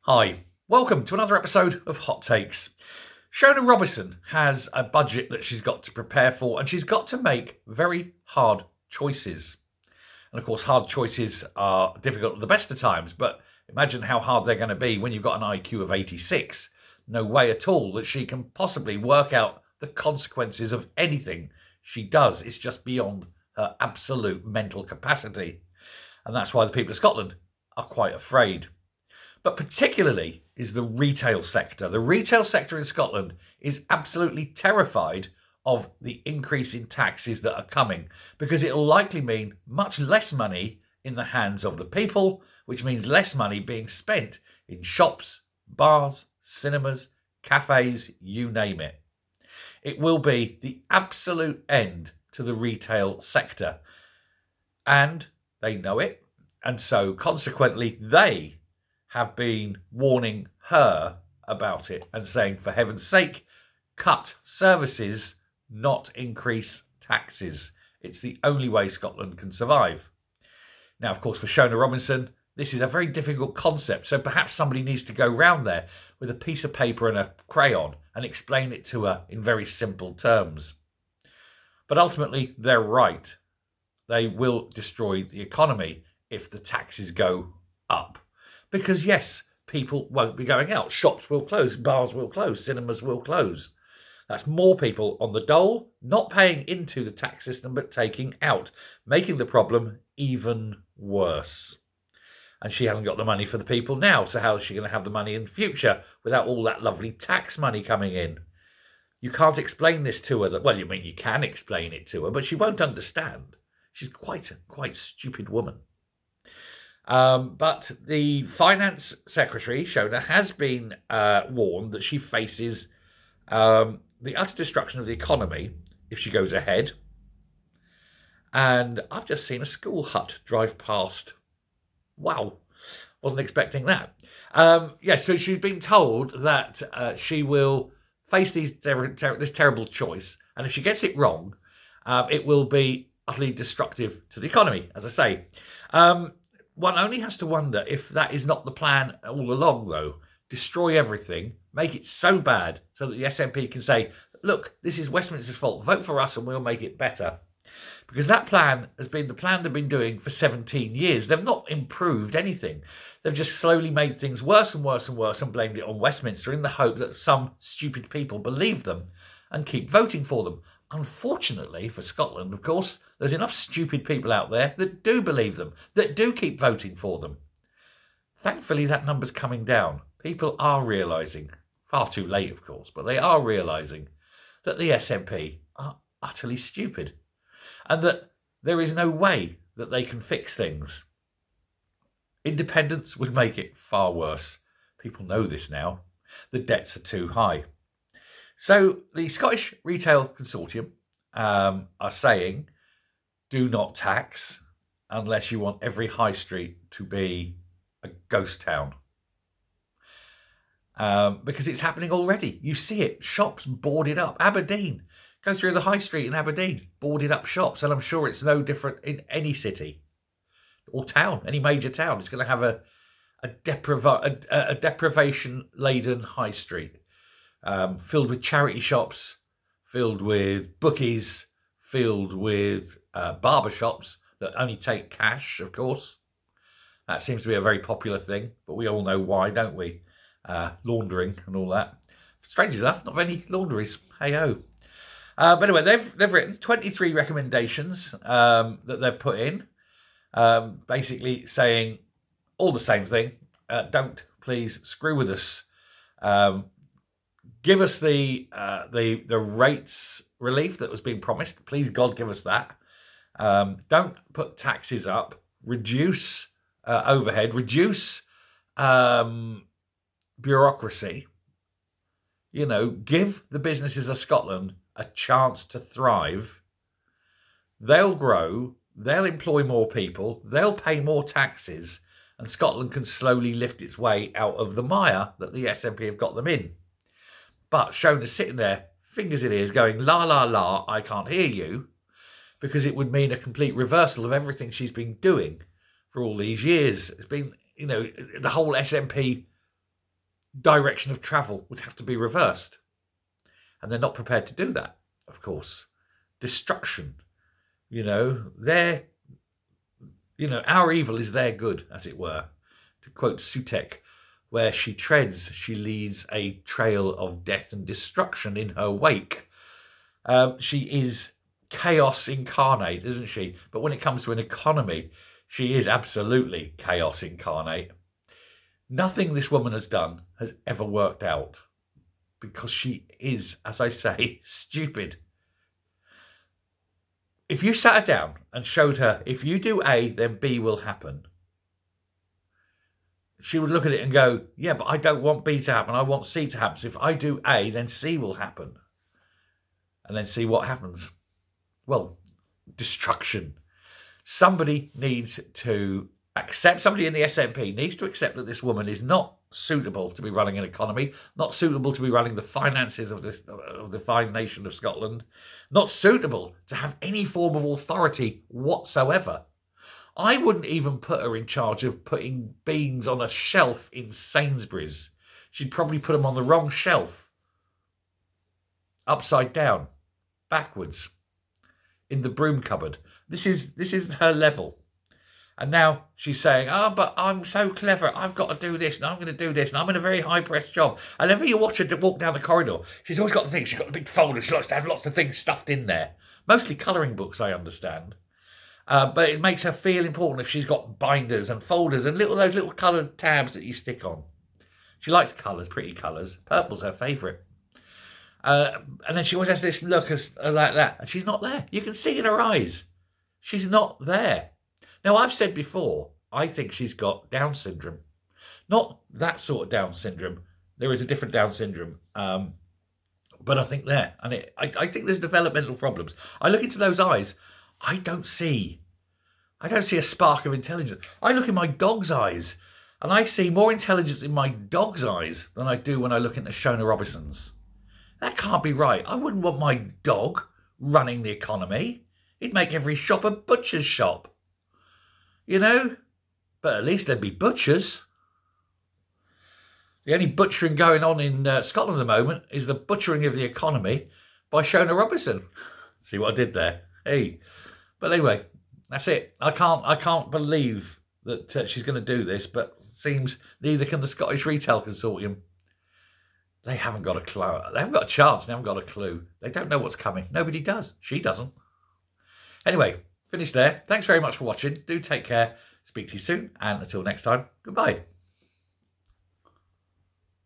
Hi, welcome to another episode of Hot Takes. Shona Robison has a budget that she's got to prepare for, and she's got to make very hard choices. And of course, hard choices are difficult at the best of times, but imagine how hard they're going to be when you've got an IQ of 86. No way at all that she can possibly work out the consequences of anything she does. It's just beyond her absolute mental capacity. And that's why the people of Scotland are quite afraid. But particularly is the retail sector. The retail sector in Scotland is absolutely terrified of the increase in taxes that are coming, because it'll likely mean much less money in the hands of the people, which means less money being spent in shops, bars, cinemas, cafes, you name it. It will be the absolute end to the retail sector. And they know it. And so consequently, they have been warning her about it and saying, for heaven's sake, cut services, not increase taxes. It's the only way Scotland can survive. Now, of course, for Shona Robison, this is a very difficult concept, so perhaps somebody needs to go round there with a piece of paper and a crayon and explain it to her in very simple terms. But ultimately, they're right. They will destroy the economy if the taxes go up. Because, yes, people won't be going out. Shops will close, bars will close, cinemas will close. That's more people on the dole, not paying into the tax system, but taking out, making the problem even worse. And she hasn't got the money for the people now, so how is she going to have the money in the future without all that lovely tax money coming in? You can't explain this to her. Well, you mean you can explain it to her, but she won't understand. She's quite stupid woman. But the Finance Secretary, Shona, has been warned that she faces the utter destruction of the economy if she goes ahead. And I've just seen a school hut drive past. Wow, wasn't expecting that. Yes, so she's been told that she will face this terrible choice. And if she gets it wrong, it will be utterly destructive to the economy, as I say. One only has to wonder if that is not the plan all along, though. Destroy everything, make it so bad so that the SNP can say, look, this is Westminster's fault, vote for us and we'll make it better. Because that plan has been the plan they've been doing for 17 years. They've not improved anything. They've just slowly made things worse and worse and worse and blamed it on Westminster in the hope that some stupid people believe them and keep voting for them. Unfortunately for Scotland, of course, there's enough stupid people out there that do believe them, that do keep voting for them. Thankfully, that number's coming down. People are realising, far too late, of course, but they are realising that the SNP are utterly stupid and that there is no way that they can fix things. Independence would make it far worse. People know this now. The debts are too high. So the Scottish Retail Consortium are saying, do not tax unless you want every high street to be a ghost town. Because it's happening already. You see it. Shops boarded up. Aberdeen. Go through the high street in Aberdeen. Boarded up shops. And I'm sure it's no different in any city or town, any major town. It's going to have a deprivation-laden high street. Filled with charity shops, filled with bookies, filled with barber shops that only take cash, of course. That seems to be a very popular thing, but we all know why, don't we? Laundering and all that. Strange enough, not many laundries. Hey-ho. But anyway, they've written 23 recommendations that they've put in, basically saying all the same thing. Don't please screw with us. Give us the rates relief that was being promised. Please, God, give us that. Don't put taxes up. Reduce overhead. Reduce bureaucracy. You know, give the businesses of Scotland a chance to thrive. They'll grow. They'll employ more people. They'll pay more taxes. And Scotland can slowly lift its way out of the mire that the SNP have got them in. But Shona's sitting there, fingers in ears, going, la, la, la, I can't hear you, because it would mean a complete reversal of everything she's been doing for all these years. It's been, you know, the whole SNP direction of travel would have to be reversed. And they're not prepared to do that, of course. Destruction. Our evil is their good, as it were. To quote Sutek, where she treads, she leaves a trail of death and destruction in her wake. She is chaos incarnate, isn't she? But when it comes to an economy, she is absolutely chaos incarnate. Nothing this woman has done has ever worked out because she is, as I say, stupid. If you sat her down and showed her, if you do A, then B will happen, she would look at it and go, yeah, but I don't want B to happen. I want C to happen. So if I do A, then C will happen. And then see what happens. Well, destruction. Somebody needs to accept, somebody in the SNP needs to accept that this woman is not suitable to be running an economy, not suitable to be running the finances of the fine nation of Scotland, not suitable to have any form of authority whatsoever. I wouldn't even put her in charge of putting beans on a shelf in Sainsbury's. She'd probably put them on the wrong shelf. Upside down. Backwards. In the broom cupboard. This is her level. And now she's saying, but I'm so clever. I've got to do this and I'm going to do this and I'm in a very high-pressed job. And whenever you watch her walk down the corridor, she's always got the things. She's got a big folder. She likes to have lots of things stuffed in there. Mostly colouring books, I understand. But it makes her feel important if she's got binders and folders and those little coloured tabs that you stick on. She likes colours, pretty colours. Purple's her favourite. And then she always has this look like that. And she's not there. You can see in her eyes. She's not there. Now, I've said before, I think she's got Down syndrome. Not that sort of Down syndrome. There is a different Down syndrome. But I think there. And I think there's developmental problems. I look into those eyes. I don't see a spark of intelligence. I look in my dog's eyes. And I see more intelligence in my dog's eyes than I do when I look into Shona Robison's. That can't be right. I wouldn't want my dog running the economy. It'd make every shop a butcher's shop. But at least there'd be butchers. The only butchering going on in Scotland at the moment is the butchering of the economy by Shona Robison. See what I did there? Hey. But anyway, that's it. I can't believe that she's going to do this, but seems neither can the Scottish Retail Consortium. They haven't got a clue. They haven't got a chance. They haven't got a clue. They don't know what's coming. Nobody does. She doesn't. Anyway, finish there. Thanks very much for watching. Do take care. Speak to you soon. And until next time, goodbye.